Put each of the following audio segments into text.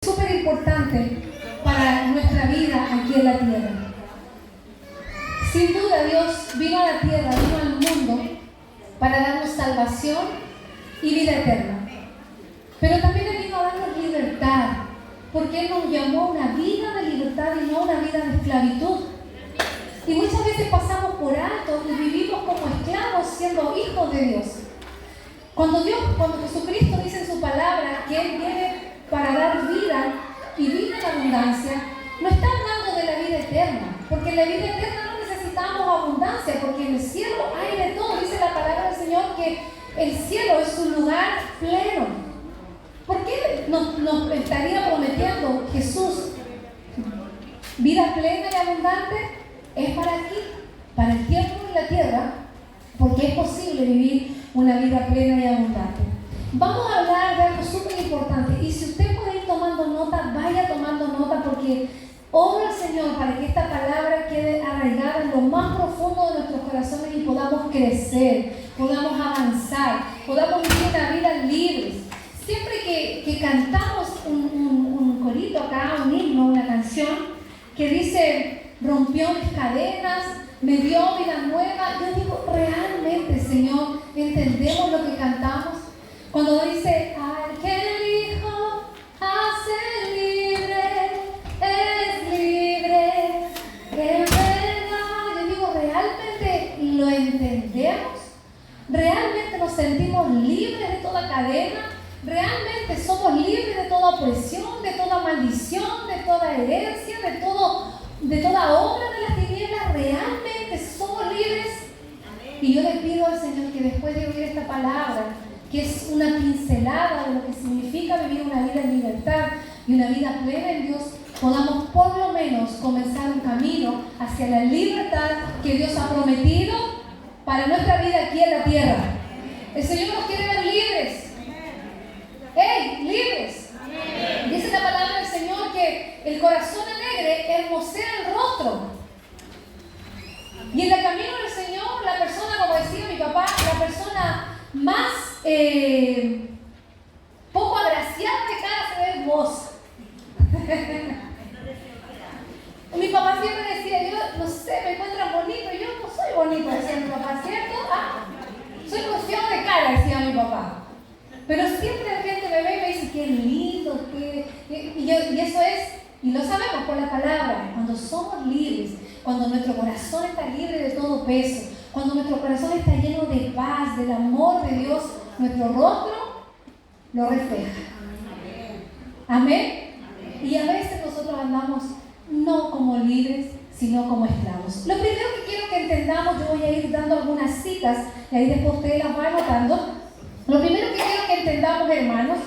Súper importante para nuestra vida aquí en la tierra. Sin duda Dios vino a la tierra, vino al mundo para darnos salvación y vida eterna. Pero también Él vino a darnos libertad, porque Él nos llamó a una vida de libertad y no a una vida de esclavitud. Y muchas veces pasamos por alto y vivimos como esclavos siendo hijos de Dios. Cuando Jesucristo dice en su palabra que Él viene para dar vida y vida en abundancia, no está hablando de la vida eterna, porque en la vida eterna no necesitamos abundancia, porque en el cielo hay de todo. Dice la palabra del Señor que el cielo es un lugar pleno. ¿Por qué nos estaría prometiendo Jesús vida plena y abundante? Es para aquí, para el tiempo en la tierra, porque es posible vivir una vida plena y abundante. Vamos a hablar de algo súper importante, y si usted puede ir tomando nota, vaya tomando nota, porque oro al Señor para que esta palabra quede arraigada en lo más profundo de nuestros corazones y podamos crecer, podamos avanzar, podamos vivir una vida libre. Siempre que cantamos un corito acá, un himno, una canción que dice: rompió mis cadenas, me dio vida nueva, yo digo, realmente, Señor, ¿entendemos lo que cantamos? Cuando dice, al que el Hijo hace libre, es libre, en verdad. Yo digo, ¿realmente lo entendemos? ¿Realmente nos sentimos libres de toda cadena? ¿Realmente somos libres de toda opresión, de toda maldición, de toda herencia, de toda obra de las tinieblas? ¿Realmente somos libres? Y yo le pido al Señor que después de oír esta palabra, que es una pincelada de lo que significa vivir una vida en libertad y una vida plena en Dios, podamos por lo menos comenzar un camino hacia la libertad que Dios ha prometido para nuestra vida aquí en la tierra. El Señor nos quiere ver libres. ¡Hey! ¡Libres! Dice la palabra del Señor que el corazón alegre hermosea el rostro. Y en el camino del Señor, la persona, como decía mi papá, la persona más poco agraciada de cara se ve hermosa. Mi papá siempre decía, yo no sé, me encuentran bonito, yo no soy bonito, decía mi papá, ¿cierto? Soy muy feo de cara, decía mi papá. Pero siempre la gente me ve y me dice, qué lindo, y eso es, y lo sabemos por la palabra, cuando somos libres, cuando nuestro corazón está libre de todo peso, cuando nuestro corazón está lleno de paz, del amor de Dios, nuestro rostro lo refleja. Amén. Y a veces nosotros andamos no como libres, sino como esclavos. Lo primero que quiero que entendamos, yo voy a ir dando algunas citas, y ahí después ustedes las van anotando. Lo primero que quiero que entendamos, hermanos,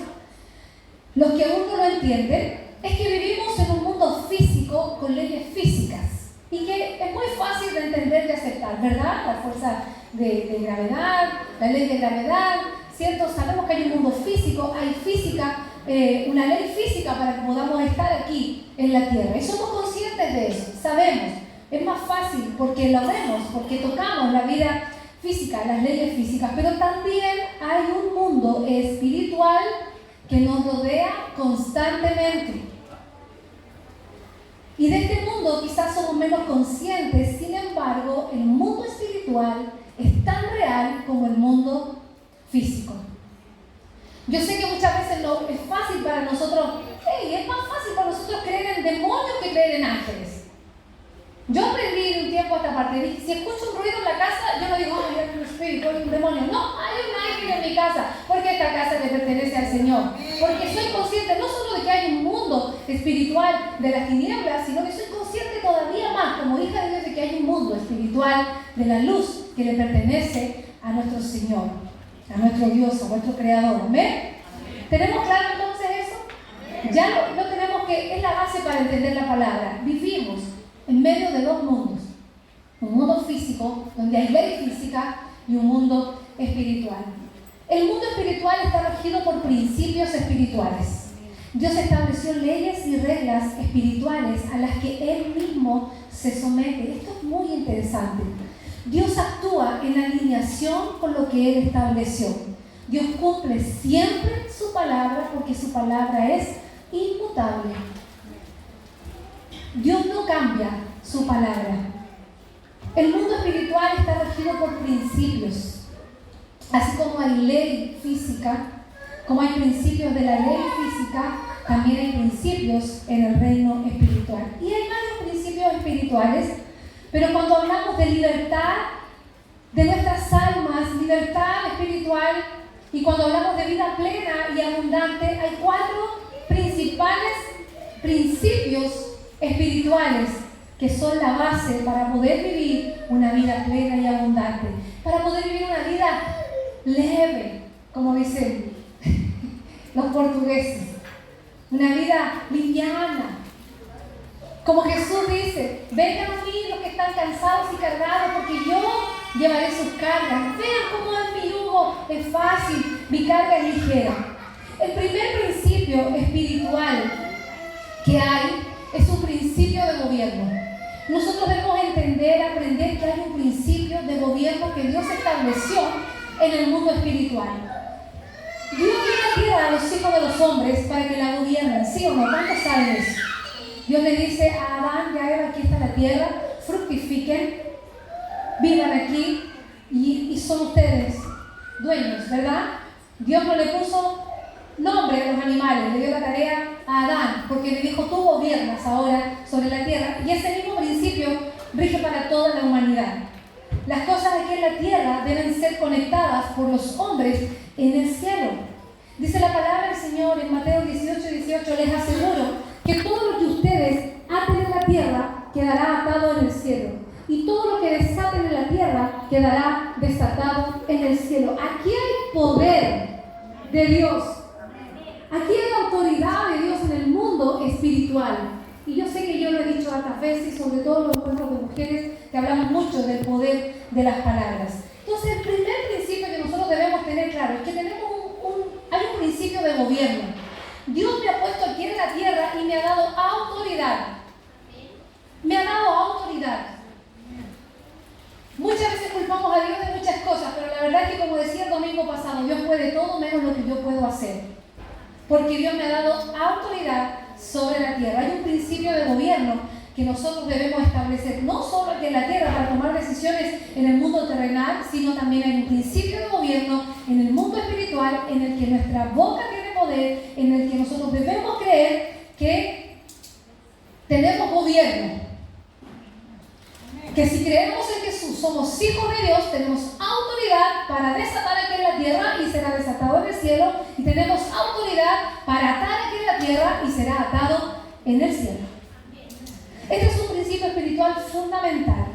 los que aún no lo entienden, es que vivimos en un mundo físico con leyes físicas y que es muy fácil de entender y aceptar, ¿verdad? La fuerza de gravedad, la ley de gravedad, ¿cierto? Sabemos que hay un mundo físico, hay física, una ley física para que podamos estar aquí en la tierra. Y somos conscientes de eso, sabemos. Es más fácil porque lo vemos, porque tocamos la vida física, las leyes físicas, pero también hay un mundo espiritual que nos rodea constantemente. Y de este mundo quizás somos menos conscientes, sin embargo, el mundo espiritual es tan real como el mundo físico. Yo sé que muchas veces es fácil para nosotros, es más fácil para nosotros creer en demonios que creer en ángeles. Yo aprendí de un tiempo a esta parte, si escucho un ruido en la casa, yo no digo, ay, hay un espíritu, hay un demonio. No, hay un ángel en mi casa, porque esta casa le pertenece al Señor. Porque soy consciente no solo de que hay un mundo espiritual de las tinieblas, sino que soy consciente todavía más, como hija de Dios, de que hay un mundo espiritual de la luz que le pertenece a nuestro Señor, a nuestro Dios, a nuestro Creador. ¿Amén? ¿Tenemos claro entonces eso? ¿Amén? Ya lo tenemos, que es la base para entender la palabra. Vivimos en medio de dos mundos, un mundo físico, donde hay ley física, y un mundo espiritual. El mundo espiritual está regido por principios espirituales. Dios estableció leyes y reglas espirituales a las que Él mismo se somete. Esto es muy interesante. Dios actúa en alineación con lo que Él estableció. Dios cumple siempre su palabra, porque su palabra es inmutable. Dios no cambia su palabra. El mundo espiritual está regido por principios. Así como hay ley física, como hay principios de la ley física, también hay principios en el reino espiritual. Y hay varios principios espirituales, pero cuando hablamos de libertad de nuestras almas, libertad espiritual, y cuando hablamos de vida plena y abundante, hay 4 principales principios espirituales que son la base para poder vivir una vida plena y abundante, para poder vivir una vida leve, como dicen los portugueses, una vida liviana. Como Jesús dice, vengan a mí los que están cansados y cargados, porque yo llevaré sus cargas. Vean cómo es mi yugo, es fácil, mi carga es ligera. El primer principio espiritual que hay es un principio de gobierno. Nosotros debemos aprender que hay un principio de gobierno que Dios estableció en el mundo espiritual. Dios quiere a los hijos de los hombres para que la gobiernen, ¿sí o no? ¿Cuántos saben eso? Dios le dice a Adán y a Eva, aquí está la tierra, fructifiquen, vivan aquí y son ustedes dueños, ¿verdad? Dios no le puso nombre a los animales, le dio la tarea a Adán, porque le dijo, tú gobiernas ahora sobre la tierra, y ese mismo principio rige para toda la humanidad. Las cosas aquí en la tierra deben ser conectadas por los hombres en el cielo. Dice la palabra del Señor en Mateo 18:18, les aseguro que todo lo que ustedes aten en la tierra quedará atado en el cielo, y todo lo que desaten en la tierra quedará desatado en el cielo. Aquí hay poder de Dios. Aquí hay autoridad de Dios en el mundo espiritual. Y yo sé que yo lo he dicho hartas veces, sobre todo en los encuentros de mujeres, que hablamos mucho del poder de las palabras. Entonces, el primer principio que nosotros debemos tener claro es que tenemos hay un principio de gobierno. Dios me ha puesto aquí en la tierra y me ha dado autoridad. Me ha dado autoridad. Muchas veces culpamos a Dios de muchas cosas, pero la verdad es que, como decía el domingo pasado, Dios puede todo menos lo que yo puedo hacer. Porque Dios me ha dado autoridad sobre la tierra. Hay un principio de gobierno que nosotros debemos establecer, no solo aquí en la tierra para tomar decisiones en el mundo terrenal, sino también hay un principio de gobierno en el mundo espiritual, en el que nuestra boca tiene poder, en el que nosotros debemos creer que tenemos gobierno. Que si creemos en Jesús, somos hijos de Dios, tenemos autoridad para desatar aquí en la tierra y será desatado en el cielo, y tenemos autoridad para atar aquí en la tierra y será atado en el cielo. Este es un principio espiritual fundamental.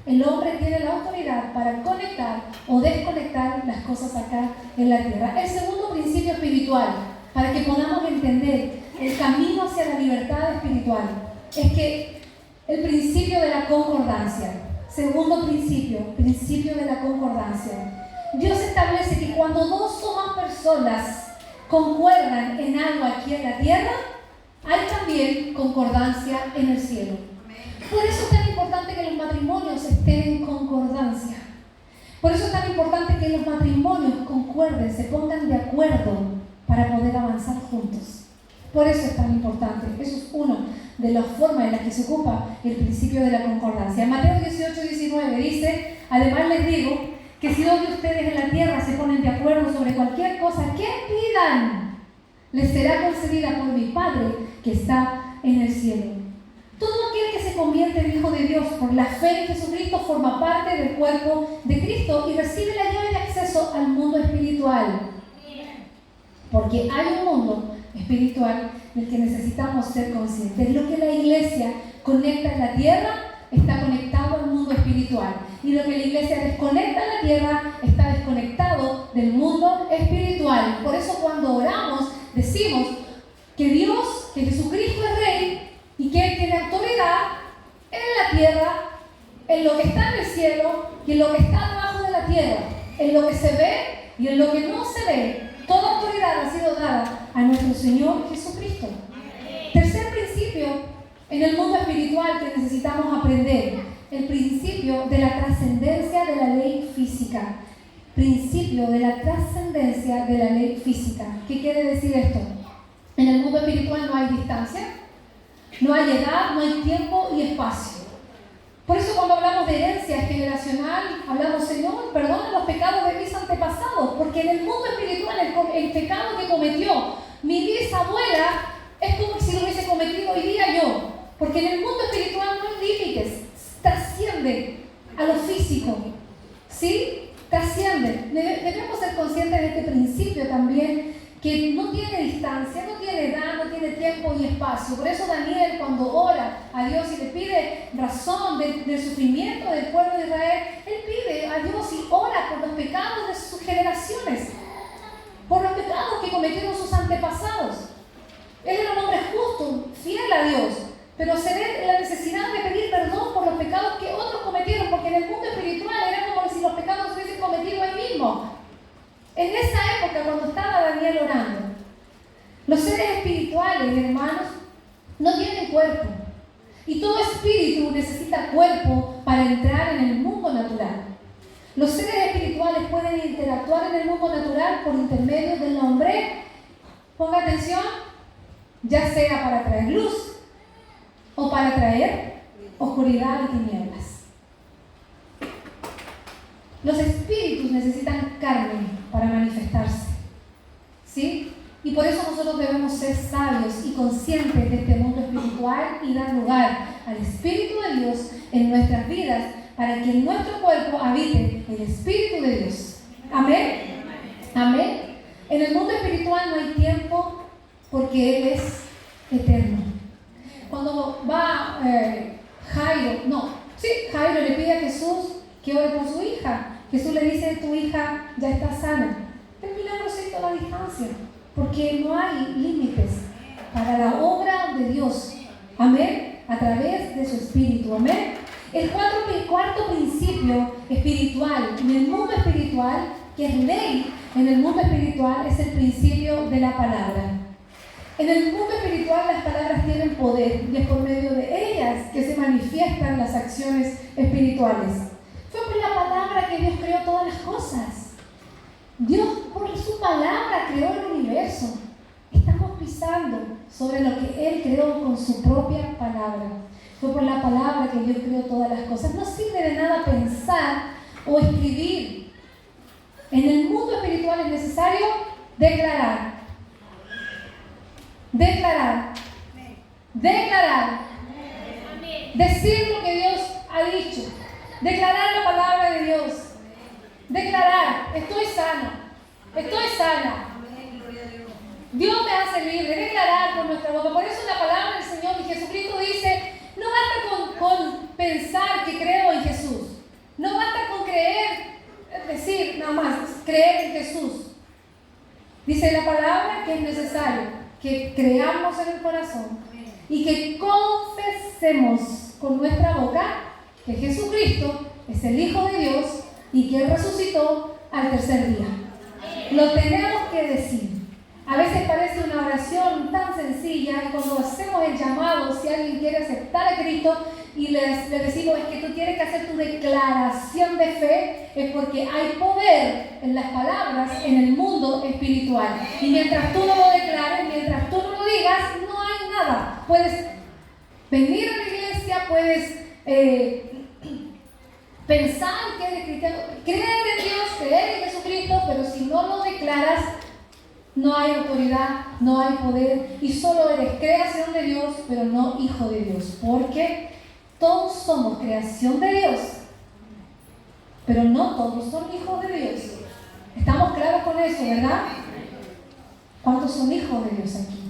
El hombre tiene la autoridad para conectar o desconectar las cosas acá en la tierra. El segundo principio espiritual, para que podamos entender el camino hacia la libertad espiritual, es que el principio de la concordancia. Segundo principio, principio de la concordancia. Dios establece que cuando 2 o más personas concuerdan en algo aquí en la tierra, hay también concordancia en el cielo. Por eso es tan importante que los matrimonios estén en concordancia. Por eso es tan importante que los matrimonios concuerden, se pongan de acuerdo para poder avanzar juntos. Por eso es tan importante. Eso es una de las formas en las que se ocupa el principio de la concordancia. Mateo 18:19 dice, además les digo que si 2 de ustedes en la tierra se ponen de acuerdo sobre cualquier cosa que pidan, les será concedida por mi Padre que está en el cielo. Todo aquel que se convierte en hijo de Dios por la fe en Jesucristo forma parte del cuerpo de Cristo y recibe la llave de acceso al mundo espiritual. Porque hay un mundo espiritual del que necesitamos ser conscientes. Lo que la iglesia conecta en la tierra está conectado al mundo espiritual, y lo que la iglesia desconecta en la tierra está desconectado del mundo espiritual. Por eso cuando oramos decimos que Dios, que Jesucristo es Rey y que Él tiene autoridad en la tierra, en lo que está en el cielo y en lo que está debajo de la tierra, en lo que se ve y en lo que no se ve. Toda autoridad ha sido dada a nuestro Señor Jesucristo. Tercer principio en el mundo espiritual que necesitamos aprender, el principio de la trascendencia de la ley física. Principio de la trascendencia de la ley física. ¿Qué quiere decir esto? En el mundo espiritual no hay distancia, no hay edad, no hay tiempo y espacio. Por eso cuando hablamos de herencia generacional, hablamos, Señor, perdona los pecados de mis antepasados, porque en el mundo espiritual el pecado que cometió mi bisabuela es como si lo hubiese cometido hoy día yo. Porque en el mundo espiritual no hay límites, trasciende a lo físico, ¿sí? Trasciende. Debemos ser conscientes de este principio también, que no tiene distancia, no tiene edad, no tiene tiempo y espacio. Por eso Daniel, cuando ora a Dios y le pide razón del sufrimiento del pueblo de Israel, él pide a Dios y ora por los pecados de sus generaciones, por los pecados que cometieron sus antepasados. Él era un hombre justo, fiel a Dios, pero se ve la necesidad de pedir perdón por los pecados que otros cometieron, porque en el mundo espiritual era como si los pecados se hubiesen cometido él mismo. En esa época, cuando estaba Daniel orando, los seres espirituales, hermanos, no tienen cuerpo. Y todo espíritu necesita cuerpo para entrar en el mundo natural. Los seres espirituales pueden interactuar en el mundo natural por intermedio del hombre. Ponga atención, ya sea para traer luz o para traer oscuridad y tinieblas. Los espíritus necesitan carne para manifestarse, ¿sí? Y por eso nosotros debemos ser sabios y conscientes de este mundo espiritual y dar lugar al Espíritu de Dios en nuestras vidas para que en nuestro cuerpo habite el Espíritu de Dios. ¿Amén? ¿Amén? En el mundo espiritual no hay tiempo porque Él es eterno. Cuando va Jairo le pide a Jesús que ore por su hija. Jesús le dice, tu hija ya está sana. El milagro se hizo a la distancia, porque no hay límites para la obra de Dios. Amén. A través de su Espíritu. Amén. El cuarto principio espiritual en el mundo espiritual, que es ley en el mundo espiritual, es el principio de la palabra. En el mundo espiritual las palabras tienen poder y es por medio de ellas que se manifiestan las acciones espirituales. Fue por la palabra que Dios creó todas las cosas. Dios por su palabra creó el universo. Estamos pisando sobre lo que Él creó con su propia palabra. Fue por la palabra que Dios creó todas las cosas. No sirve de nada pensar o escribir. En el mundo espiritual es necesario declarar. Decir lo que Dios ha dicho. Declarar la palabra de Dios. Declarar, estoy sana. Dios me hace libre. Declarar por nuestra boca. Por eso la palabra del Señor y Jesucristo dice, no basta con pensar que creo en Jesús. No basta con creer, es decir, nada más, creer en Jesús. Dice la palabra que es necesario que creamos en el corazón y que confesemos con nuestra boca que Jesucristo es el Hijo de Dios y que Él resucitó al tercer día. Lo tenemos que decir. A veces parece una oración tan sencilla y cuando hacemos el llamado, si alguien quiere aceptar a Cristo y le decimos es que tú tienes que hacer tu declaración de fe, es porque hay poder en las palabras en el mundo espiritual. Y mientras tú no lo declares, mientras tú no lo digas, no hay nada. Puedes venir a la iglesia, puedes pensar que eres cristiano, creer en Dios, creer en Jesucristo, pero si no lo declaras, no hay autoridad, no hay poder y solo eres creación de Dios, pero no hijo de Dios, porque todos somos creación de Dios, pero no todos son hijos de Dios. ¿Estamos claros con eso, verdad? ¿Cuántos son hijos de Dios aquí?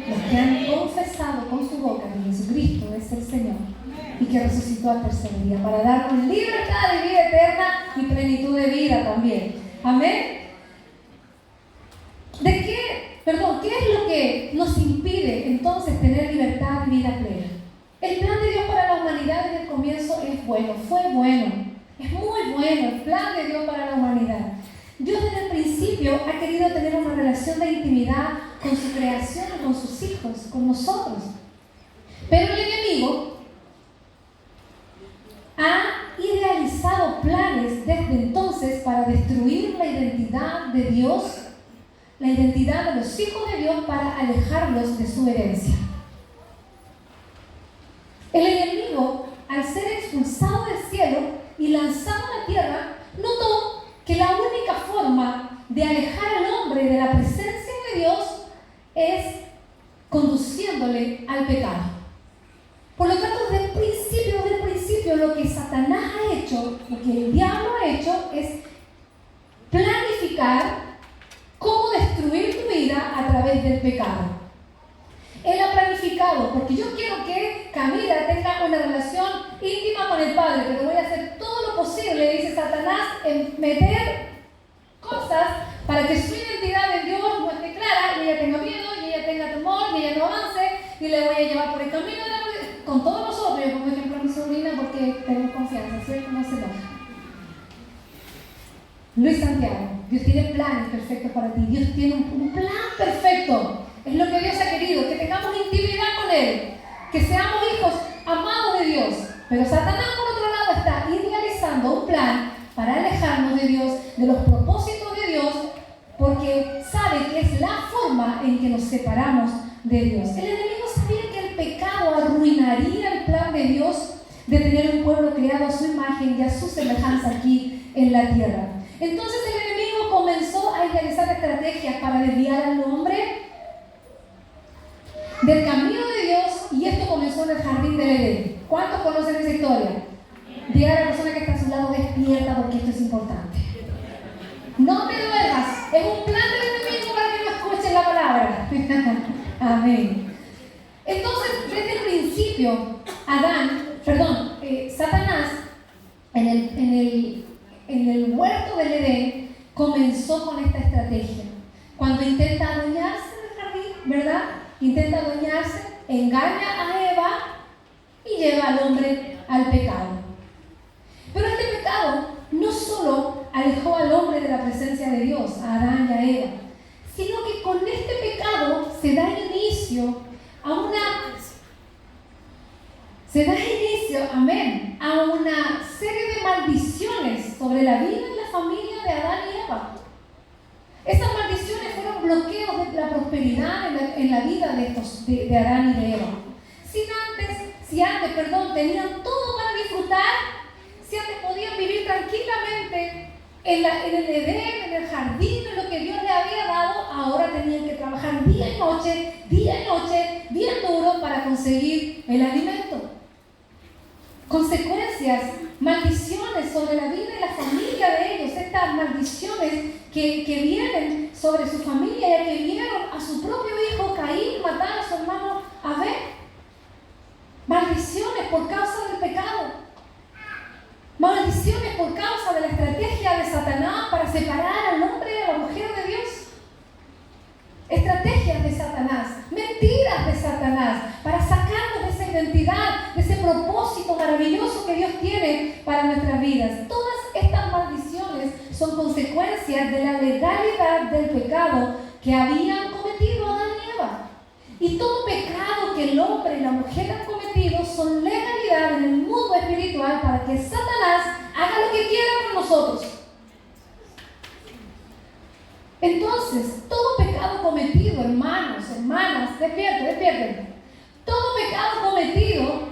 Los que han confesado con su boca que Jesucristo es el Señor y que resucitó al tercer día para darnos libertad y vida eterna y plenitud de vida también. Amén. ¿Qué es lo que nos impide entonces tener libertad y vida plena? El plan de Dios para la humanidad desde el comienzo es bueno, fue bueno, es muy bueno el plan de Dios para la humanidad. Dios desde el principio ha querido tener una relación de intimidad con su creación, con sus hijos, con nosotros. Pero el enemigo ha idealizado planes desde entonces para destruir la identidad de Dios la identidad de los hijos de Dios para alejarlos de su herencia. El enemigo, al ser expulsado del cielo y lanzado a la tierra, notó que la única forma de alejar al hombre de la presencia de Dios es conduciéndole al pecado. Por lo tanto, desde el principio, lo que Satanás ha hecho, lo que el diablo ha hecho, es planificar cómo destruir tu vida a través del pecado. Él ha planificado, porque yo quiero que Camila tenga una relación íntima con el Padre, pero voy a hacer todo lo posible, dice Satanás, en meter cosas para que su identidad en Dios no esté clara, y ella tenga miedo, y ella tenga temor, y ella no avance, y le voy a llevar por el camino de la vida, con todos nosotros. Yo pongo ejemplo a mi sobrina porque tenemos confianza, ¿cierto? No se enoja. Luis Santiago, Dios tiene planes perfectos para ti. Dios tiene un plan perfecto. Es lo que Dios ha querido, que tengamos intimidad con Él, que seamos hijos amados de Dios. Pero Satanás, por otro lado, está idealizando un plan para alejarnos de Dios, de los propósitos de Dios, porque sabe que es la forma en que nos separamos de Dios. El enemigo sabía que el pecado arruinaría el plan de Dios de tener un pueblo creado a su imagen y a su semejanza aquí en la tierra. Entonces el enemigo comenzó a idealizar estrategias para desviar al hombre del camino de Dios, y esto comenzó en el jardín del Edén. ¿Cuántos conocen esa historia? Diga a la persona que está a su lado: despierta, porque esto es importante. No te duermas, es un plan del enemigo para que no escuches la palabra. Amén. Entonces, desde el principio, Satanás, en el huerto del Edén, comenzó con esta estrategia. Cuando intenta adueñarse del jardín, ¿verdad? Intenta adueñarse, engaña a Eva y lleva al hombre al pecado. Pero este pecado no solo alejó al hombre de la presencia de Dios, a Adán y a Eva, sino que con este pecado se da inicio a una serie de maldiciones sobre la vida y la familia de Adán y Eva. Esas maldiciones fueron bloqueos de la prosperidad en la vida de Adán y de Eva. Si antes tenían todo para disfrutar, si antes podían vivir tranquilamente en el Edén, en el jardín, en lo que Dios les había dado, ahora tenían que trabajar día y noche, bien duro para conseguir el alimento. Consecuencias, maldiciones sobre la vida y la familia de ellos, estas maldiciones que vienen sobre su familia, y que vieron a su propio hijo Caín matar a su hermano Abel. Maldiciones por causa del pecado. Maldiciones por causa de la estrategia de Satanás para separar al hombre de la mujer de Dios. Estrategias de Satanás, mentiras de Satanás, para sacarnos de esa identidad, de ese propósito maravilloso que Dios tiene para nuestras vidas. Todas estas maldiciones son consecuencias de la legalidad del pecado que habían cometido Adán y Eva. Y todo pecado que el hombre y la mujer han cometido son legalidad en el mundo espiritual para que Satanás haga lo que quiera con nosotros. Entonces, todo pecado cometido, hermanos, hermanas, despierten. Todo pecado cometido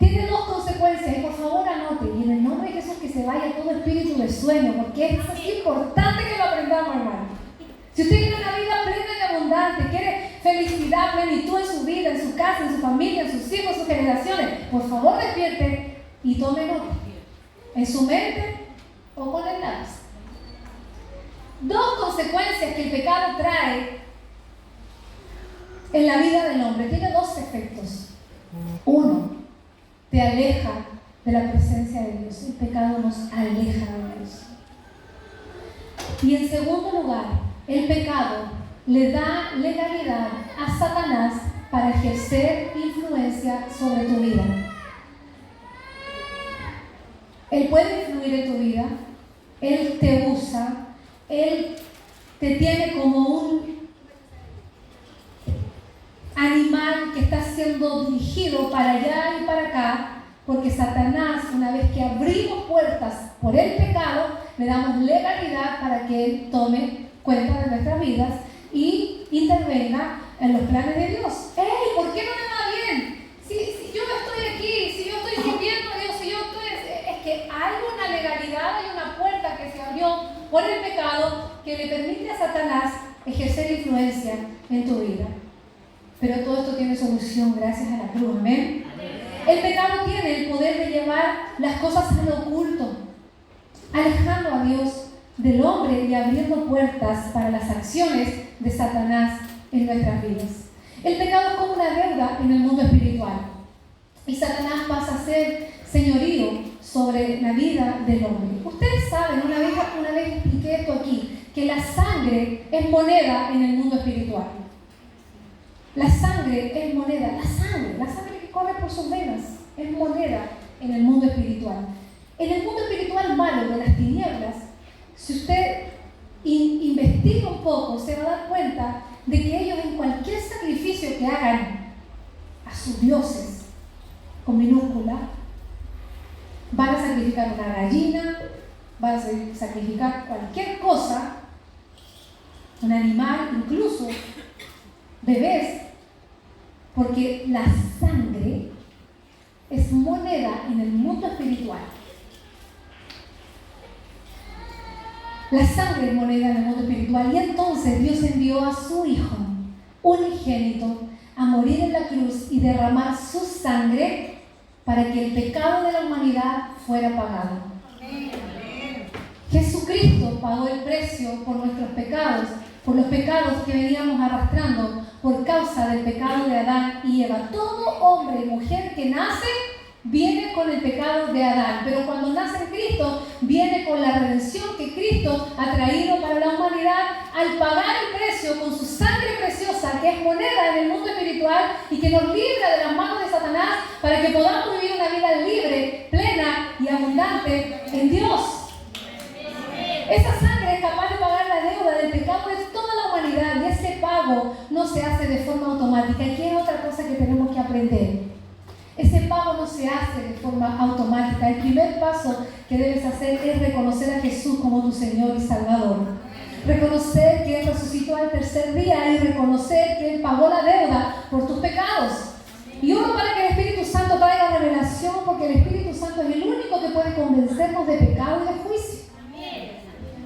tiene dos consecuencias, y por favor anoten, y en el nombre de Jesús que se vaya todo espíritu de sueño, porque es importante que lo aprendamos, hermano. Si usted quiere una vida plena y abundante, quiere felicidad, plenitud en su vida, en su casa, en su familia, en sus hijos, en sus generaciones, por favor despierte y tome nota, en su mente o con el lápiz. Dos consecuencias que el pecado trae en la vida del hombre. Tiene dos efectos. Uno, te aleja de la presencia de Dios. El pecado nos aleja de Dios. Y en segundo lugar, el pecado le da legalidad a Satanás para ejercer influencia sobre tu vida. Él puede influir en tu vida. Él te usa. Él te tiene como un animal que está siendo dirigido para allá y para acá, porque Satanás, una vez que abrimos puertas por el pecado, le damos legalidad para que él tome cuenta de nuestras vidas y intervenga en los planes de Dios. ¡Ey! ¿Por qué no me va bien? Si yo estoy aquí, si yo estoy sirviendo a Dios, si yo estoy... Es que hay una legalidad, hay una puerta que se abrió por el pecado que le permite a Satanás ejercer influencia en tu vida. Pero todo esto tiene solución gracias a la cruz. ¿Amén? El pecado tiene el poder de llevar las cosas a lo oculto, alejando a Dios del hombre y abriendo puertas para las acciones de Satanás en nuestras vidas. El pecado es como una deuda en el mundo espiritual y Satanás pasa a ser señorío sobre la vida del hombre. Ustedes saben, una vez expliqué esto aquí, que la sangre es moneda en el mundo espiritual. La sangre es moneda, la sangre que corre por sus venas es moneda en el mundo espiritual. En el mundo espiritual malo de las tinieblas, si usted investiga un poco, se va a dar cuenta de que ellos en cualquier sacrificio que hagan a sus dioses, con minúscula, van a sacrificar una gallina, van a sacrificar cualquier cosa, un animal, incluso bebés, porque la sangre es moneda en el mundo espiritual. La sangre es moneda en el mundo espiritual y entonces Dios envió a su Hijo unigénito a morir en la cruz y derramar su sangre para que el pecado de la humanidad fuera pagado. Amén. Jesucristo pagó el precio por nuestros pecados, por los pecados que veníamos arrastrando por causa del pecado de Adán y Eva. Todo hombre y mujer que nace viene con el pecado de Adán, pero cuando nace en Cristo viene con la redención que Cristo ha traído para la humanidad al pagar el precio con su sangre preciosa, que es moneda en el mundo espiritual y que nos libra de las manos de Satanás para que podamos vivir una vida libre, plena y abundante en Dios. Esa sangre es capaz de pagar la deuda del pecado de toda la humanidad y ese pago no se hace de forma automática. Aquí es otra cosa que tenemos que aprender. Ese pago no se hace de forma automática. El primer paso que debes hacer es reconocer a Jesús como tu Señor y Salvador. Reconocer que Él resucitó al tercer día y reconocer que Él pagó la deuda por tus pecados. Y oro para que el Espíritu Santo traiga revelación, porque el Espíritu Santo es el único que puede convencernos de pecado y de juicio.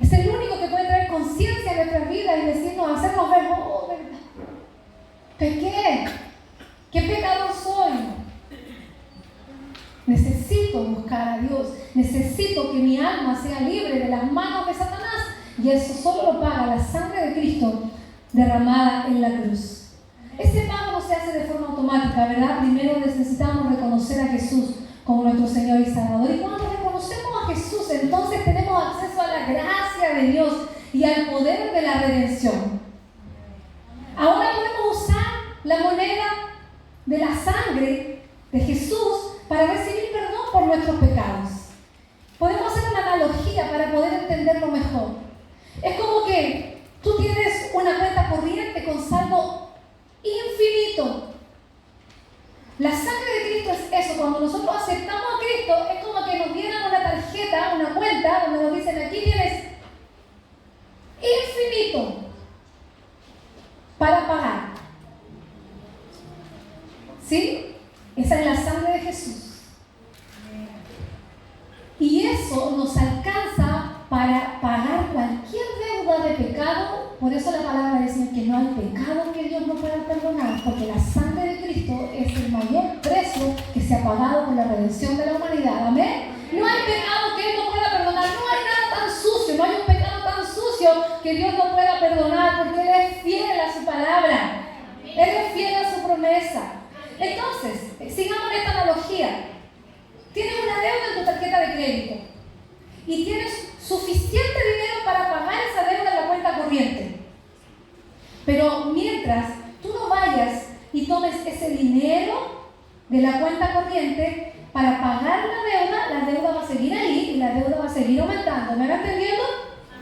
Es el único que puede traer conciencia a nuestras vidas y decirnos, hacernos ver, oh, ¿verdad? Pequé. ¿Qué pecador soy? Necesito buscar a Dios. Necesito que mi alma sea libre de las manos de Satanás. Y eso solo lo paga la sangre de Cristo derramada en la cruz. Ese pago no se hace de forma automática, ¿verdad? Primero necesitamos reconocer a Jesús como nuestro Señor y Salvador. Y cuando reconocemos a Jesús, entonces tenemos acceso a la gracia de Dios y al poder de la redención. Ahora podemos usar la moneda de la sangre de Jesús para recibir perdón por nuestros pecados. Podemos hacer una analogía para poder entenderlo mejor. Es como que tú tienes una cuenta corriente con saldo infinito. La sangre de Cristo es eso. Cuando nosotros aceptamos a Cristo, es como que nos dieran una tarjeta, una cuenta, donde nos dicen, aquí tienes infinito para pagar. ¿Sí? Esa es la sangre de Jesús. Y eso nos alcanza para pagar cualquier deuda de pecado. Por eso la palabra dice que no hay pecado que Dios no pueda perdonar, porque la sangre de Cristo es el mayor precio que se ha pagado por la redención de la humanidad. Amén. No hay pecado que Él no pueda perdonar. No hay nada tan sucio, no hay un pecado tan sucio que Dios no pueda perdonar, porque Él es fiel a su palabra. Él es fiel a su promesa. Entonces, sigamos esta analogía. Tienes una deuda en tu tarjeta de crédito y tienes suficiente dinero para pagar esa deuda en la cuenta corriente. Pero mientras tú no vayas y tomes ese dinero de la cuenta corriente para pagar la deuda va a seguir ahí y la deuda va a seguir aumentando. ¿Me van entendiendo?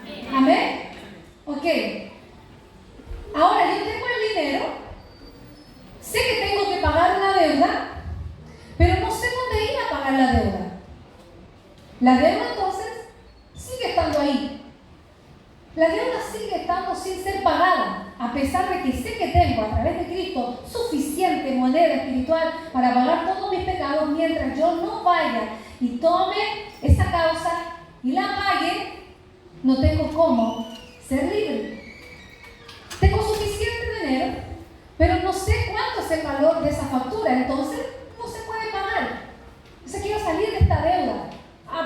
Amén. ¿Amén? Ok. Ahora yo tengo el dinero, sé que tengo que pagar una deuda, pero no sé dónde ir a pagar la deuda. La deuda entonces sigue estando ahí. La deuda sigue estando espiritual para pagar todos mis pecados, mientras yo no vaya y tome esa causa y la pague, no tengo cómo ser libre. Tengo suficiente dinero, pero no sé cuánto es el valor de esa factura, entonces no se puede pagar. Entonces quiero salir de esta deuda.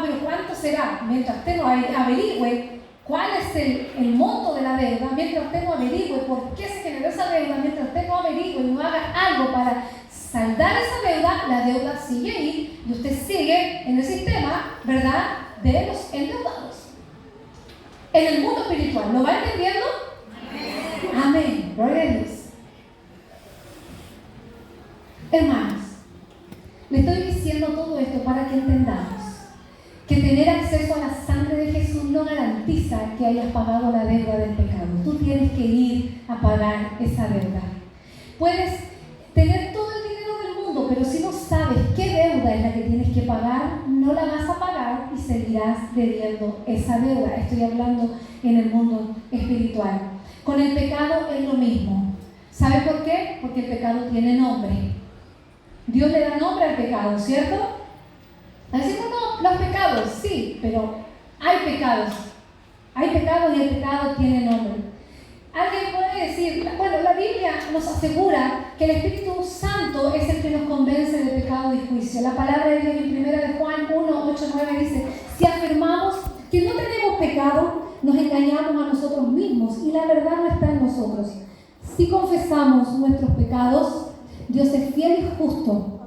Pero ¿cuánto será? Mientras usted no averigüe cuál es el monto de la deuda, mientras usted no averigüe por qué se generó esa deuda, mientras usted no averigüe y no haga algo para saldar esa deuda, la deuda sigue ahí y usted sigue en el sistema, ¿verdad?, de los endeudados. En el mundo espiritual, ¿lo va entendiendo? Amén. Gloria a Dios. Hermanos, le estoy diciendo todo esto para que entendamos que tener acceso a la sangre de Jesús no garantiza que hayas pagado la deuda del pecado. Tú tienes que ir a pagar esa deuda. Puedes tener todo el dinero del mundo, pero si no sabes qué deuda es la que tienes que pagar, no la vas a pagar y seguirás debiendo esa deuda. Estoy hablando en el mundo espiritual. Con el pecado es lo mismo. ¿Sabe por qué? Porque el pecado tiene nombre. Dios le da nombre al pecado, ¿cierto? Decimos, no, los pecados, sí, pero hay pecados. Hay pecados y el pecado tiene nombre. Alguien puede decir, bueno, la Biblia nos asegura que el Espíritu Santo es el que nos convence de pecado y juicio. La palabra de Dios en 1 de Juan 1, 8, 9 dice, si afirmamos que no tenemos pecado, nos engañamos a nosotros mismos y la verdad no está en nosotros. Si confesamos nuestros pecados, Dios es fiel y justo.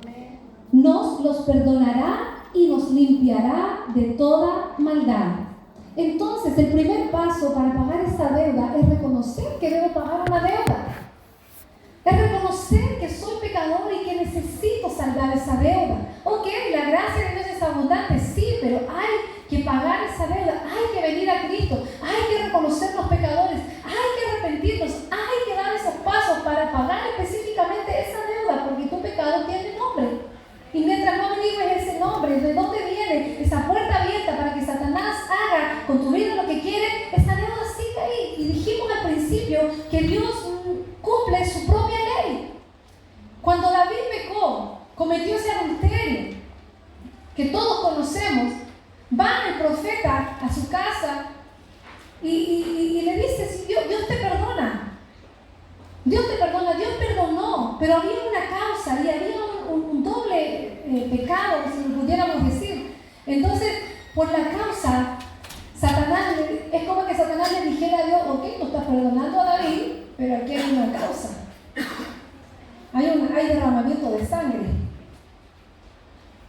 Nos los perdonará y nos limpiará de toda maldad. Entonces, el primer paso para pagar esa deuda es reconocer que debo pagar una deuda. Es reconocer que soy pecador y que necesito saldar esa deuda. Ok, la gracia de Dios es abundante, sí, pero hay que pagar esa deuda. Hay que venir a Cristo. Hay que reconocer los pecadores. Hay que arrepentirnos. Hay que dar esos pasos para pagar específicamente esa deuda, porque tu pecado tiene nombre. Y mientras no averigües ese nombre, de dónde viene esa puerta abierta para que Satanás haga con tu vida lo que quiere, esa deuda sigue ahí. Y dijimos al principio que Dios cumple su propia ley. Cuando David pecó, cometió ese adulterio que todos conocemos, va el profeta a su casa y le dice, Dios te perdona. Dios te perdona, Dios perdonó, pero había una causa y había un doble pecado, si lo pudiéramos decir. Entonces, por la causa, Satanás, es como que Satanás le dijera a Dios, ok, tú estás perdonando a David, pero aquí hay una causa. Hay derramamiento de sangre.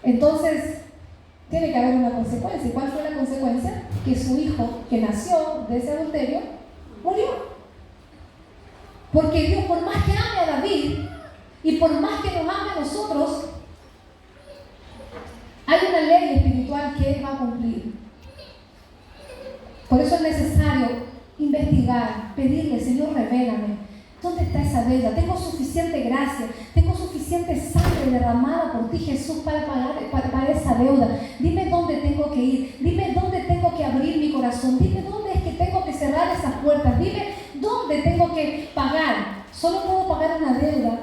Entonces, tiene que haber una consecuencia. ¿Y cuál fue la consecuencia? Que su hijo, que nació de ese adulterio, murió. Porque Dios, por más que ame a David y por más que nos ame a nosotros, hay una ley espiritual que Él va a cumplir. Por eso es necesario investigar, pedirle, Señor, revélame. ¿Dónde está esa deuda? Tengo suficiente gracia, tengo suficiente sangre derramada por ti, Jesús, para pagar esa deuda. Dime dónde tengo que ir, dime dónde tengo que abrir mi corazón, dime dónde es que tengo que cerrar esas puertas, dime dónde tengo que pagar. Solo puedo pagar una deuda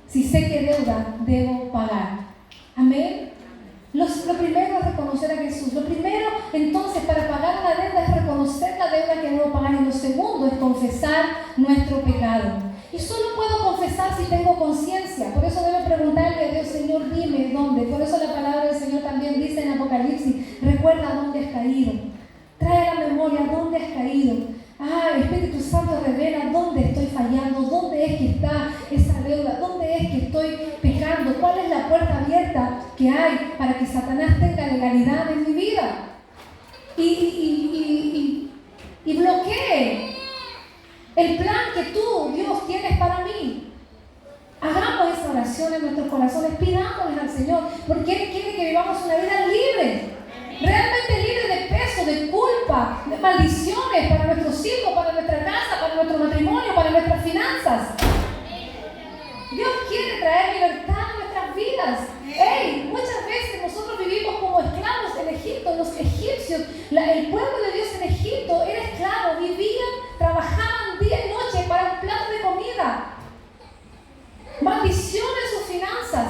si sé qué deuda debo pagar. Amén. Lo primero es reconocer a Jesús. Lo primero, entonces, para pagar una deuda es reconocer la deuda que debo pagar. Y lo segundo es confesar nuestro pecado. Y solo puedo confesar si tengo conciencia. Por eso debo preguntarle a Dios, Señor, dime dónde. Por eso la palabra del Señor también dice en Apocalipsis, recuerda dónde has caído. Trae a la memoria dónde has caído. Espíritu Santo, revela dónde estoy fallando, dónde es que está esa deuda, dónde es que estoy pecando, cuál es la puerta abierta que hay para que Satanás tenga legalidad en mi vida y bloquee el plan que tú, Dios, tienes para mí. Hagamos esa oración en nuestros corazones, pidámosle al Señor, porque Él quiere que vivamos una vida libre. Realmente libre de peso, de culpa, de maldiciones para nuestros hijos, para nuestra casa, para nuestro matrimonio, para nuestras finanzas. Dios quiere traer libertad a nuestras vidas. Muchas veces nosotros vivimos como esclavos en Egipto. Los egipcios, el pueblo de Dios en Egipto era esclavo, vivían, trabajaban día y noche para un plato de comida. Maldición en sus finanzas.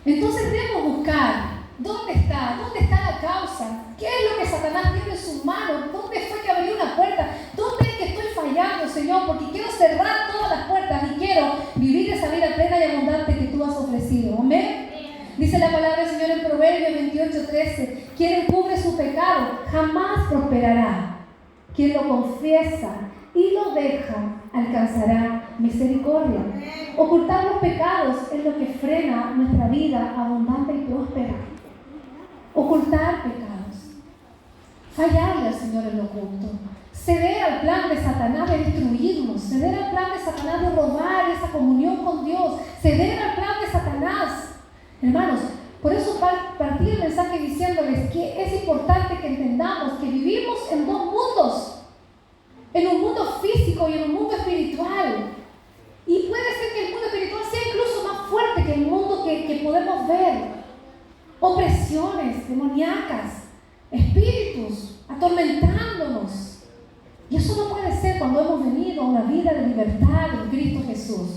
Entonces debemos buscar dónde está la causa, qué es lo que Satanás tiene en sus manos, dónde fue que abrió una puerta, dónde es que estoy fallando, Señor, porque quiero cerrar todas las puertas y quiero vivir esa vida plena y abundante que tú has ofrecido. Amén. Dice la palabra del Señor en Proverbios 28:13: quien encubre su pecado jamás prosperará. Quien lo confiesa y lo deja alcanzará misericordia. Ocultar los pecados es lo que frena nuestra vida abundante y próspera. Ocultar pecados. Fallarle al Señor en lo oculto. Ceder al plan de Satanás de destruirnos. Ceder al plan de Satanás de robar esa comunión con Dios. Ceder al plan de Satanás. Hermanos, por eso partí el mensaje diciéndoles que es importante que entendamos que vivimos en dos mundos. En un mundo físico y en un mundo espiritual. Y puede ser que el mundo espiritual sea incluso más fuerte que el mundo que podemos ver. Opresiones demoníacas, espíritus atormentándonos. Y eso no puede ser cuando hemos venido a una vida de libertad en Cristo Jesús.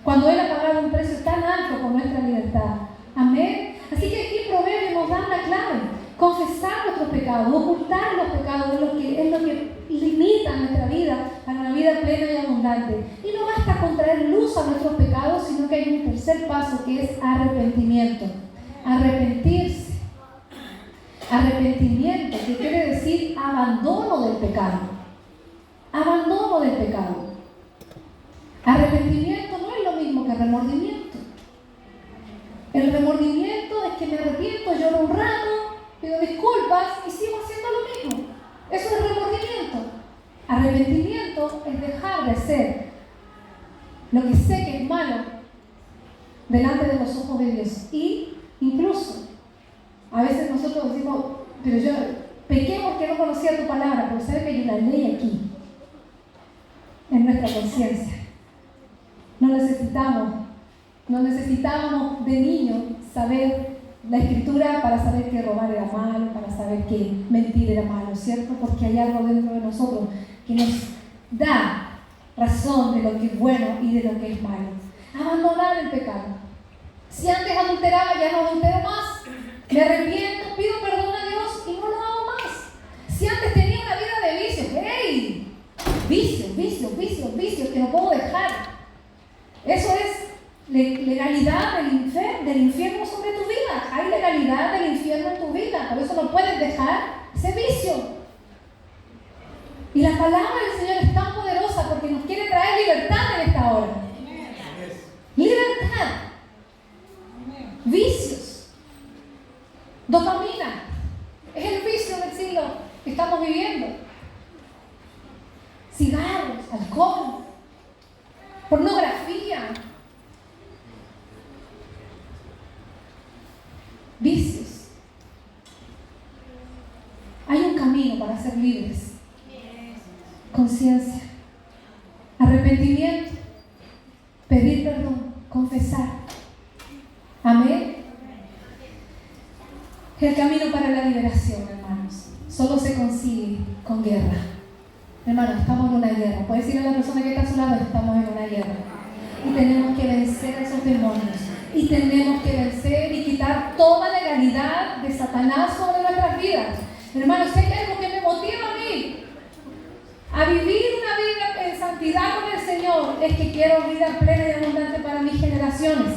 Cuando Él ha pagado un precio tan alto por nuestra libertad. Amén. Así que aquí Proverbios nos da una clave. Confesar nuestros pecados, ocultar los pecados es lo que limita nuestra vida para una vida plena y abundante. Y no basta con traer luz a nuestros pecados, sino que hay un tercer paso que es arrepentimiento. Arrepentirse. Arrepentimiento, que quiere decir abandono del pecado. Abandono del pecado. Arrepentimiento no es lo mismo que remordimiento. El remordimiento es que me arrepiento, lloro un rato, pido disculpas y sigo haciendo lo mismo. Eso es remordimiento. Arrepentimiento es dejar de hacer lo que sé que es malo delante de los ojos de Dios. Y incluso, a veces nosotros decimos, pero yo pequé porque no conocía tu palabra, pero sabe que hay una ley aquí, en nuestra conciencia. No necesitábamos de niño saber la Escritura para saber que robar era malo, para saber que mentir era malo, ¿cierto? Porque hay algo dentro de nosotros que nos da razón de lo que es bueno y de lo que es malo. Abandonar el pecado. Si antes adulteraba, ya no adultero más. Me arrepiento, pido perdón a Dios y no lo hago más. Si antes tenía una vida de vicios, ¡hey! Vicios que no puedo dejar. Eso es legalidad del infierno sobre tu vida. Hay legalidad del infierno en tu vida. Por eso no puedes dejar ese vicio. Y la palabra del Señor es tan poderosa porque nos quiere traer libertad en esta hora. Libertad. Vicios. Dopamina. Es el vicio del siglo que estamos viviendo. Cigarros, alcohol, pornografía. Vicios. Hay un camino para ser libres. Conciencia, arrepentimiento, pedir perdón, confesar. Amén. El camino para la liberación, hermanos, solo se consigue con guerra. Hermanos, estamos en una guerra. Puedes decirle a la persona que está a su lado, estamos en una guerra. Y tenemos que vencer a esos demonios. Y tenemos que vencer y quitar toda legalidad de Satanás sobre nuestras vidas. Hermanos, si hay algo que me motiva a mí a vivir una vida en santidad con el Señor, es que quiero vida plena y abundante para mis generaciones.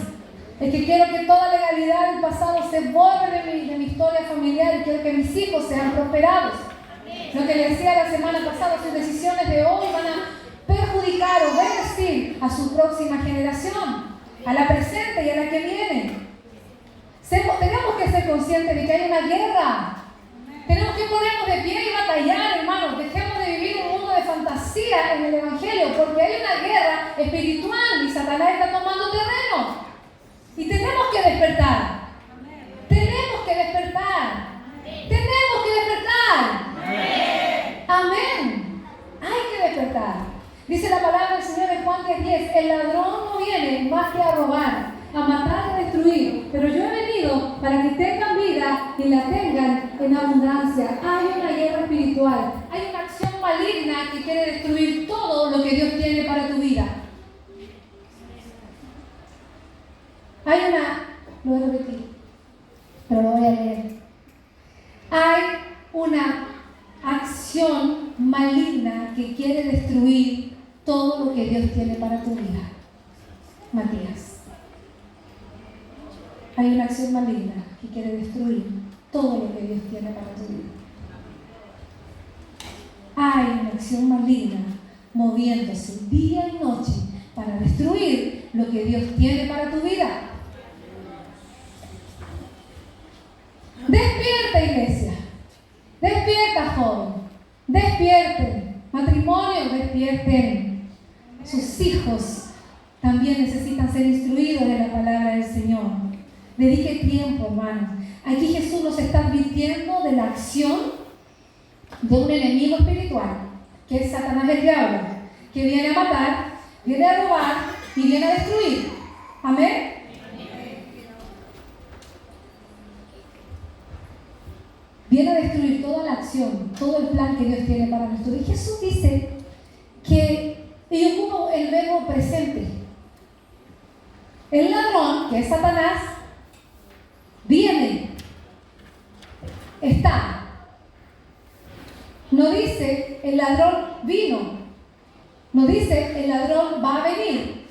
Es que quiero que toda legalidad del pasado se borre de mi historia familiar y quiero que mis hijos sean prosperados. Lo que les decía la semana pasada, sus decisiones de hoy van a perjudicar o bendecir a su próxima generación, a la presente y a la que viene. Tenemos que ser conscientes de que hay una guerra. Tenemos que ponernos de pie y batallar, hermanos. Dejemos de vivir un mundo de fantasía en el Evangelio, porque hay una guerra espiritual y Satanás está tomando terreno. Y tenemos que despertar. Tenemos que despertar. Tenemos que despertar. Amén. Hay que despertar. Dice la palabra del Señor en Juan 10:10: el ladrón no viene más que a robar, a matar y a destruir, pero yo he venido para que tengan vida y la tengan en abundancia. Hay una guerra espiritual, hay una acción maligna que quiere destruir todo lo que Dios tiene para tu vida. Hay una lo he repetido, pero lo voy a leer. Hay una acción maligna que quiere destruir todo lo que Dios tiene para tu vida. Matías, hay una acción maligna que quiere destruir todo lo que Dios tiene para tu vida. Hay una acción maligna moviéndose día y noche para destruir lo que Dios tiene para tu vida. Despierta, iglesia. Despierta, joven. Despierten. Matrimonio, despierten. Sus hijos también necesitan ser instruidos de la palabra del Señor. Dedique tiempo, hermanos. Aquí Jesús nos está advirtiendo de la acción de un enemigo espiritual, que es Satanás el diablo, que viene a matar, viene a robar y viene a destruir. Amén. Viene a destruir toda la acción, todo el plan que Dios tiene para nosotros. Y Jesús dice que, y ocupa el verbo presente. El ladrón, que es Satanás, viene, está. No dice el ladrón vino, no dice el ladrón va a venir.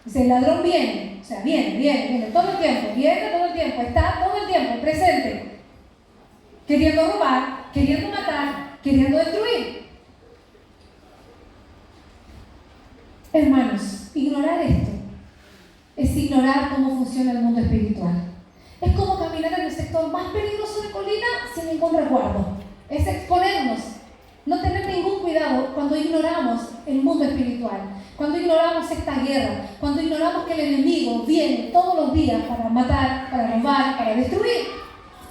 Dice el ladrón viene, o sea, viene todo el tiempo, viene todo el tiempo, está todo el tiempo presente, queriendo robar, queriendo matar, queriendo destruir. Hermanos, ignorar esto es ignorar cómo funciona el mundo espiritual. Es como caminar en el sector más peligroso de Colina sin ningún resguardo. Es exponernos, no tener ningún cuidado cuando ignoramos el mundo espiritual, cuando ignoramos esta guerra, cuando ignoramos que el enemigo viene todos los días para matar, para robar, para destruir.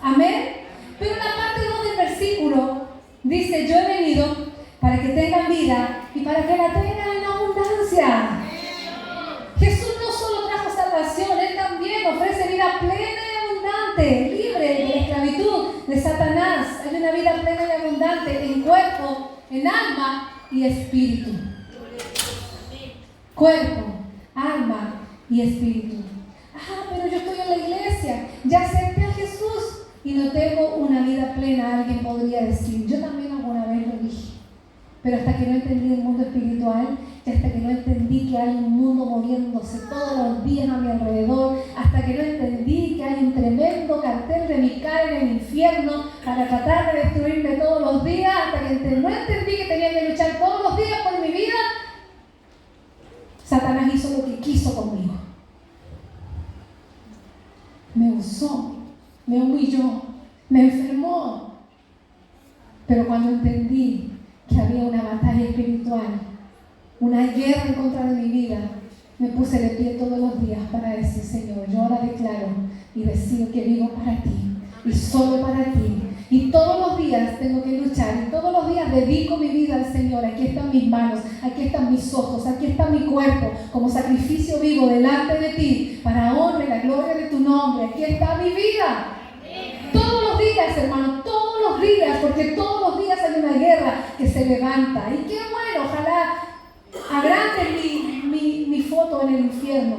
Amén. Pero en la parte 2 del versículo dice: yo he venido para que tengan vida y para que la tengan en abundancia. Jesús no solo trajo salvación, Él también ofrece vida plena y abundante, libre de la esclavitud de Satanás. Hay una vida plena y abundante en cuerpo, en alma y espíritu. Cuerpo, alma y espíritu. Pero yo estoy en la iglesia, ya acepté a Jesús y no tengo una vida plena. Alguien podría decir, yo también alguna vez lo dije, pero hasta que no entendí el mundo espiritual, y hasta que no entendí que hay un mundo moviéndose todos los días a mi alrededor, hasta que no entendí que hay un tremendo cartel de mi cara en el infierno para tratar de destruirme todos los días, hasta que no entendí que tenía que luchar todos los días por mi vida, Satanás hizo lo que quiso conmigo. Me usó, me humilló, me enfermó. Pero cuando entendí que había una batalla espiritual, una guerra en contra de mi vida, me puse de pie todos los días para decir: Señor, yo ahora declaro y decido que vivo para ti y solo para ti. Y todos los días tengo que luchar, y todos los días dedico mi vida al Señor. Aquí están mis manos, aquí están mis ojos, aquí está mi cuerpo como sacrificio vivo delante de ti, para honra y la gloria de tu nombre. Aquí está mi vida. Todos los días, hermano, todos los días, porque todos los días hay una guerra que se levanta. Y qué bueno, ojalá agrande mi foto en el infierno.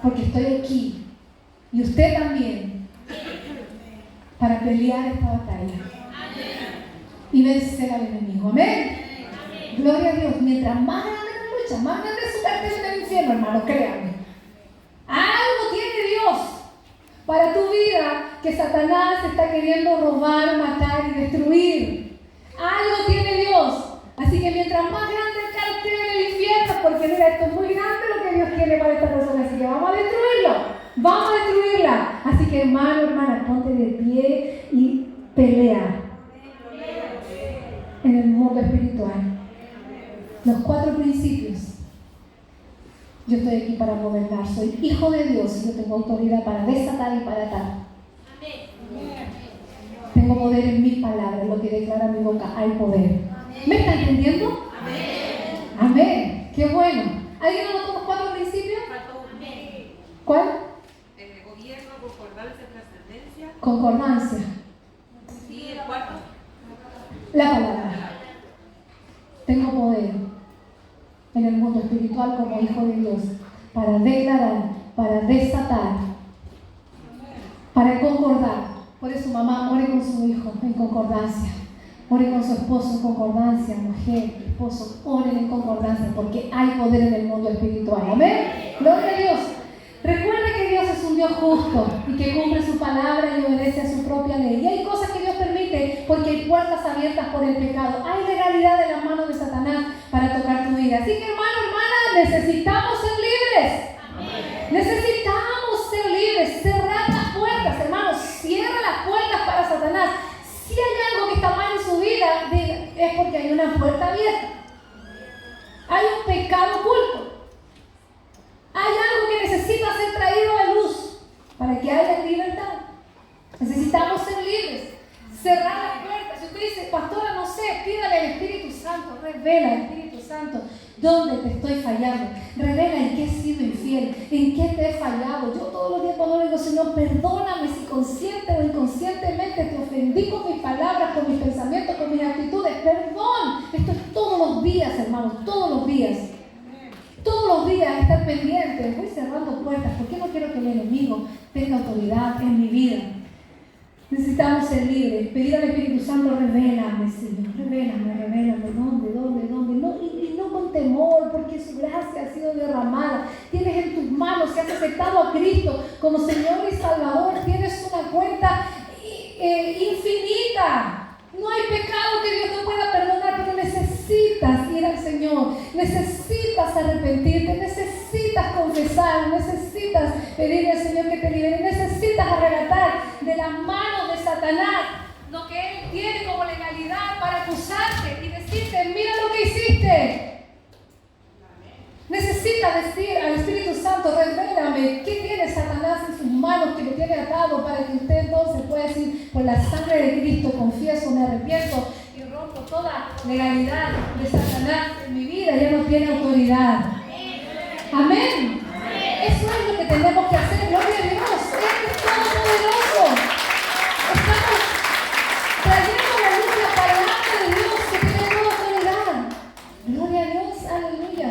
Porque estoy aquí, y usted también, para pelear esta batalla y vencer al enemigo. Amén. Gloria a Dios. Mientras más grande la lucha, más grande es su cartel en el infierno, hermano, créanme. Algo tiene Dios para tu vida que Satanás está queriendo robar, matar y destruir. Algo tiene Dios. Así que mientras más grande el cartel en el infierno, porque mira, esto es muy grande lo que Dios quiere para esta persona, así que vamos a destruirlo, vamos a destruirla. Así que hermano, hermana, ponte de pie y pelea en el mundo espiritual. Los 4 principios. Yo estoy aquí para gobernar, soy hijo de Dios y yo tengo autoridad para desatar y para atar. Tengo poder en mis palabras, lo que declara mi boca, hay poder. ¿Me está entendiendo? Amén. Qué bueno. ¿Alguien anotó los 4 principios? ¿Cuál? Gobierno, concordancia, trascendencia. Concordancia. ¿Y el 4? La palabra. Tengo poder en el mundo espiritual como hijo de Dios, para declarar, para desatar, para concordar. Por eso, mamá, ore con su hijo en concordancia. Ore con su esposo en concordancia, mujer, esposo, oren en concordancia, porque hay poder en el mundo espiritual. Amén. Gloria a Dios. Recuerde que Dios es un Dios justo y que cumple su palabra y obedece a su propia ley. Y hay cosas que Dios permite porque hay puertas abiertas por el pecado. Hay legalidad en las manos de Satanás para tocar tu vida. Así que, hermano, hermana, necesitamos ser libres. Amén. Necesitamos ser libres. Cerrar las puertas, hermanos. Cierra las puertas para Satanás. Si hay algo que está mal en su vida, es porque hay una puerta abierta. Hay un pecado oculto. Hay algo que necesita ser traído a la luz para que haya libertad. Necesitamos ser libres. Cerrar las puertas. Si usted dice, pastora, no sé, pídale al Espíritu Santo. Revela al Espíritu Santo dónde te estoy fallando. Revela en qué he sido infiel, en qué te he fallado. Yo todos los días cuando le digo, Señor, perdóname si consciente o inconscientemente te ofendí con mis palabras, con mis pensamientos, con mis actitudes. Perdón. Esto es todos los días, hermanos, todos los días. Todos los días estar pendiente. Voy cerrando puertas. ¿Por qué no quiero que el enemigo tenga autoridad en mi vida? Necesitamos ser libres. Pedir al Espíritu Santo, revélame, Señor. Revélame. ¿Dónde? No, y no con temor, porque su gracia ha sido derramada. Tienes en tus manos, si has aceptado a Cristo como Señor y Salvador, tienes una cuenta infinita. No hay pecado que Dios no pueda perdonar, pero necesitas ir al Señor, necesitas arrepentirte, necesitas confesar, necesitas pedirle al Señor que te libere, necesitas arrebatar de las manos de Satanás lo que Él tiene como legalidad para acusarte y decirte, mira lo que hiciste. Necesita decir al Espíritu Santo, revélame qué tiene Satanás en sus manos que me tiene atado, para que usted entonces pueda decir, por la sangre de Cristo confieso, me arrepiento y rompo toda legalidad de Satanás en mi vida, ya no tiene autoridad. Amén. Eso es lo que tenemos que hacer. Gloria a Dios. Él es todopoderoso. Estamos trayendo la luz la palabra de Dios que tiene toda autoridad. Gloria a Dios. Aleluya.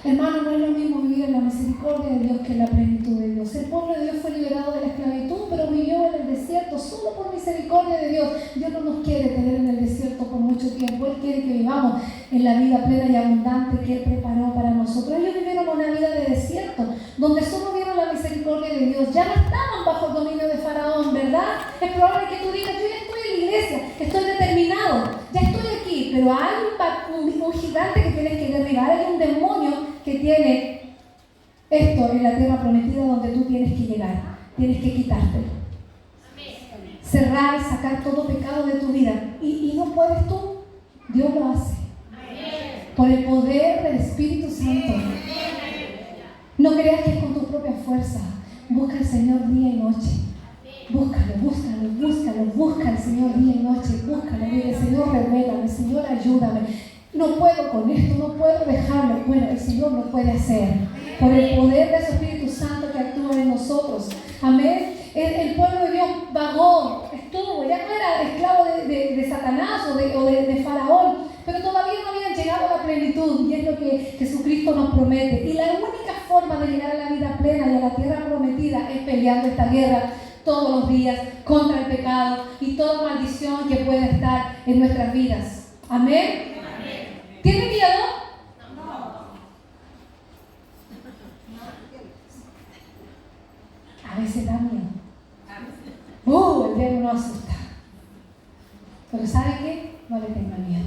Hermano, no es lo mismo vivir en la misericordia de Dios que en la plenitud de Dios. El pueblo de Dios fue liberado de la esclavitud, pero vivió en el desierto solo por misericordia de Dios. Dios no nos quiere tener en el desierto por mucho tiempo. Él quiere que vivamos en la vida plena y abundante que Él preparó para nosotros. Ellos vivieron una vida de desierto, donde solo vieron la misericordia de Dios. Ya no estaban bajo el dominio de Faraón, ¿verdad? Es probable que tú digas, yo ya estoy en la iglesia, estoy determinado, ya estoy aquí, pero hay un gigante que tienes que derribar, hay un demonio que tiene esto en la tierra prometida donde tú tienes que llegar, tienes que quitártelo. Cerrar, sacar todo pecado de tu vida. Y no puedes tú, Dios lo hace. Por el poder del Espíritu Santo. No creas que es con tu propia fuerza. Busca al Señor día y noche. Busca al Señor día y noche. Búscalo, dile, Señor, revélame, Señor, ayúdame. No puedo con esto, no puedo dejarlo. Bueno, el Señor lo puede hacer. Por el poder de su Espíritu Santo que actúa en nosotros. Amén. El pueblo de Dios vagó, estuvo, ya no era esclavo de Satanás o de Faraón, pero todavía no habían llegado a la plenitud, y es lo que Jesucristo nos promete. Y la única forma de llegar a la vida plena y a la tierra prometida es peleando esta guerra todos los días contra el pecado y toda maldición que pueda estar en nuestras vidas. Amén. ¿Tiene miedo? A veces da miedo. El diablo no asusta. Pero ¿sabe qué? No le tenga miedo.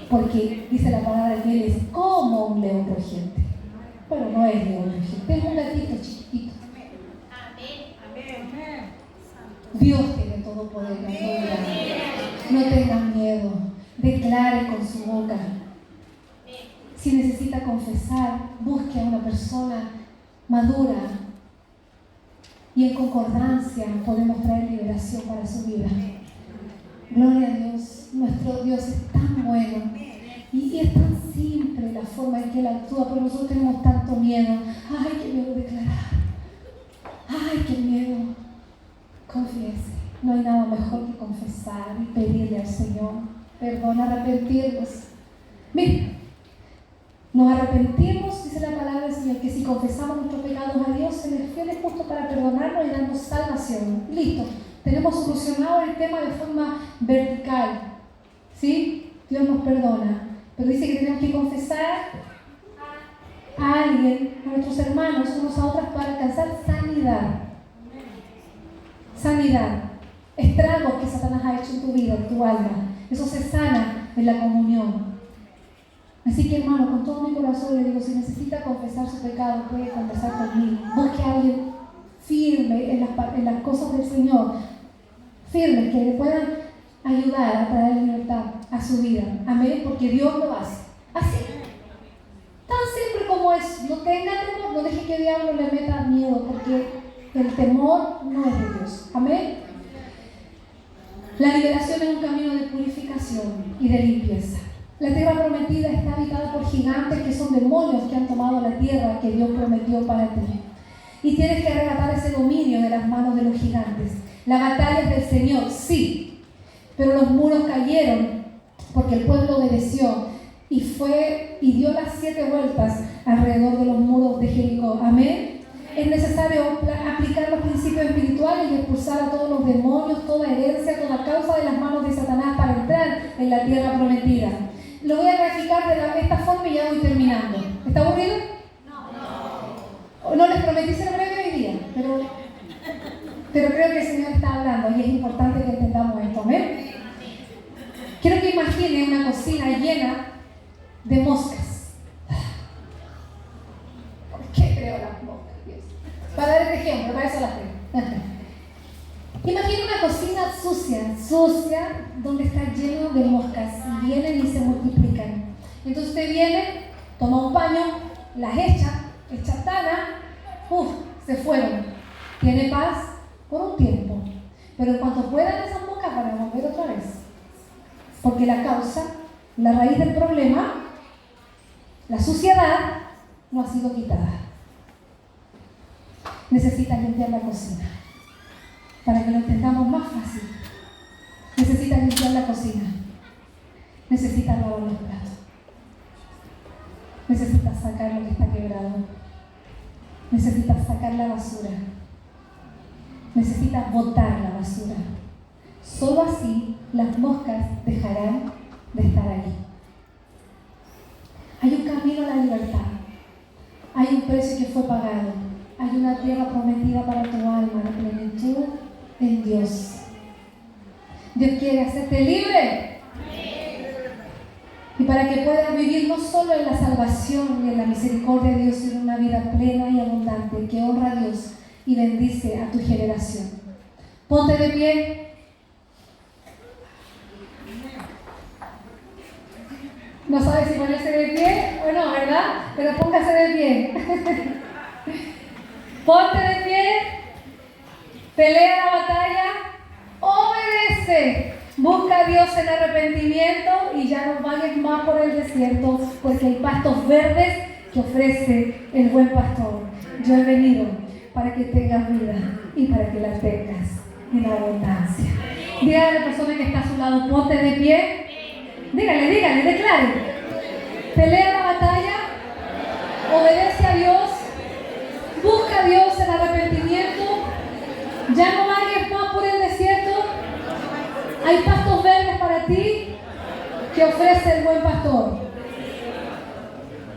Porque dice la palabra que Él es como un león rugiente. Pero no es león rugiente, es un gatito chiquitito. Dios tiene todo poder en tu vida. No tengas miedo. Declare con su boca. Si necesita confesar, busque a una persona madura. Y en concordancia podemos traer liberación para su vida. Gloria a Dios. Nuestro Dios es tan bueno. Y es tan simple la forma en que Él actúa, pero nosotros tenemos tanto miedo. Ay, qué miedo declarar. Ay, qué miedo. Confiese. No hay nada mejor que confesar y pedirle al Señor perdón, arrepentirnos. Mira, Nos arrepentimos, dice la palabra del Señor, que si confesamos nuestros pecados a Dios, Él es fiel y justo para perdonarnos y darnos salvación. Listo, tenemos solucionado el tema de forma vertical. ¿Sí? Dios nos perdona. Pero dice que tenemos que confesar a alguien, a nuestros hermanos, unos a otros, para alcanzar sanidad. Sanidad. Estragos que Satanás ha hecho en tu vida, en tu alma. Eso se sana en la comunión. Así que, hermano, con todo mi corazón le digo, si necesita confesar su pecado, puede conversar conmigo. Busque a alguien firme en las cosas del Señor, firme, que le puedan ayudar a traer libertad a su vida. Amén, porque Dios lo hace. Así. Tan simple como es. No tenga temor, no deje que el diablo le meta miedo, porque el temor no es de Dios. Amén. La liberación es un camino de purificación y de limpieza. La tierra prometida está habitada por gigantes que son demonios que han tomado la tierra que Dios prometió para ti. Y tienes que arrebatar ese dominio de las manos de los gigantes. La batalla es del Señor, sí, pero los muros cayeron porque el pueblo obedeció y dio las 7 vueltas alrededor de los muros de Jericó. Amén. Es necesario aplicar los principios espirituales y expulsar a todos los demonios, toda herencia, toda causa de las manos de Satanás para entrar en la tierra prometida. Lo voy a graficar de esta forma y ya voy terminando. ¿Está aburrido? No. No les prometí ser breve hoy día, pero creo que el Señor está hablando y es importante que entendamos esto. ¿Amén? Quiero que imaginen una cocina llena de moscas. ¿Por qué creo las moscas? Para dar este ejemplo, para eso las creo. Imagina una cocina sucia, donde está lleno de moscas y vienen y se multiplican. Entonces usted viene, toma un paño, las echa tana, se fueron. Tiene paz por un tiempo, pero en cuanto puedan esas moscas van a volver otra vez. Porque la causa, la raíz del problema, la suciedad, no ha sido quitada. Necesitas limpiar la cocina. Para que lo entendamos más fácil. Necesitas limpiar la cocina. Necesitas lavar los platos. Necesitas sacar lo que está quebrado. Necesitas sacar la basura. Necesitas botar la basura. Solo así las moscas dejarán de estar allí. Hay un camino a la libertad. Hay un precio que fue pagado. Hay una tierra prometida para tu alma, la plenitud en Dios. Dios quiere hacerte libre. Y para que puedas vivir no solo en la salvación y en la misericordia de Dios, sino una vida plena y abundante que honra a Dios y bendice a tu generación. Ponte de pie. No sabes si ponerse de pie o no, ¿verdad? Pero póngase de pie. Ponte de pie. Pelea la batalla. Obedece. Busca a Dios en arrepentimiento y ya no vayas más por el desierto, porque hay pastos verdes que ofrece el buen pastor. Yo he venido para que tengas vida y para que la tengas en abundancia. Dígale a la persona que está a su lado, ponte de pie. Dígale, declare. Pelea la batalla, obedece a Dios, busca a Dios en arrepentimiento. Ya no vayas más por el desierto. Hay pastos verdes para ti que ofrece el buen pastor.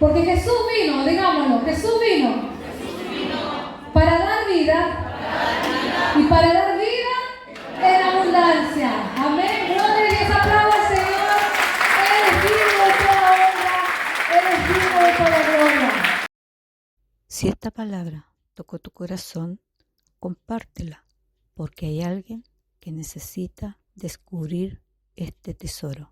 Porque Jesús vino, digámoslo, Jesús vino para dar vida y para dar vida en abundancia. Amén. Gloria a Dios, aplauda al Señor. Él es digno de toda honra, Él es digno de toda gloria. Si esta palabra tocó tu corazón, compártela, porque hay alguien que necesita descubrir este tesoro.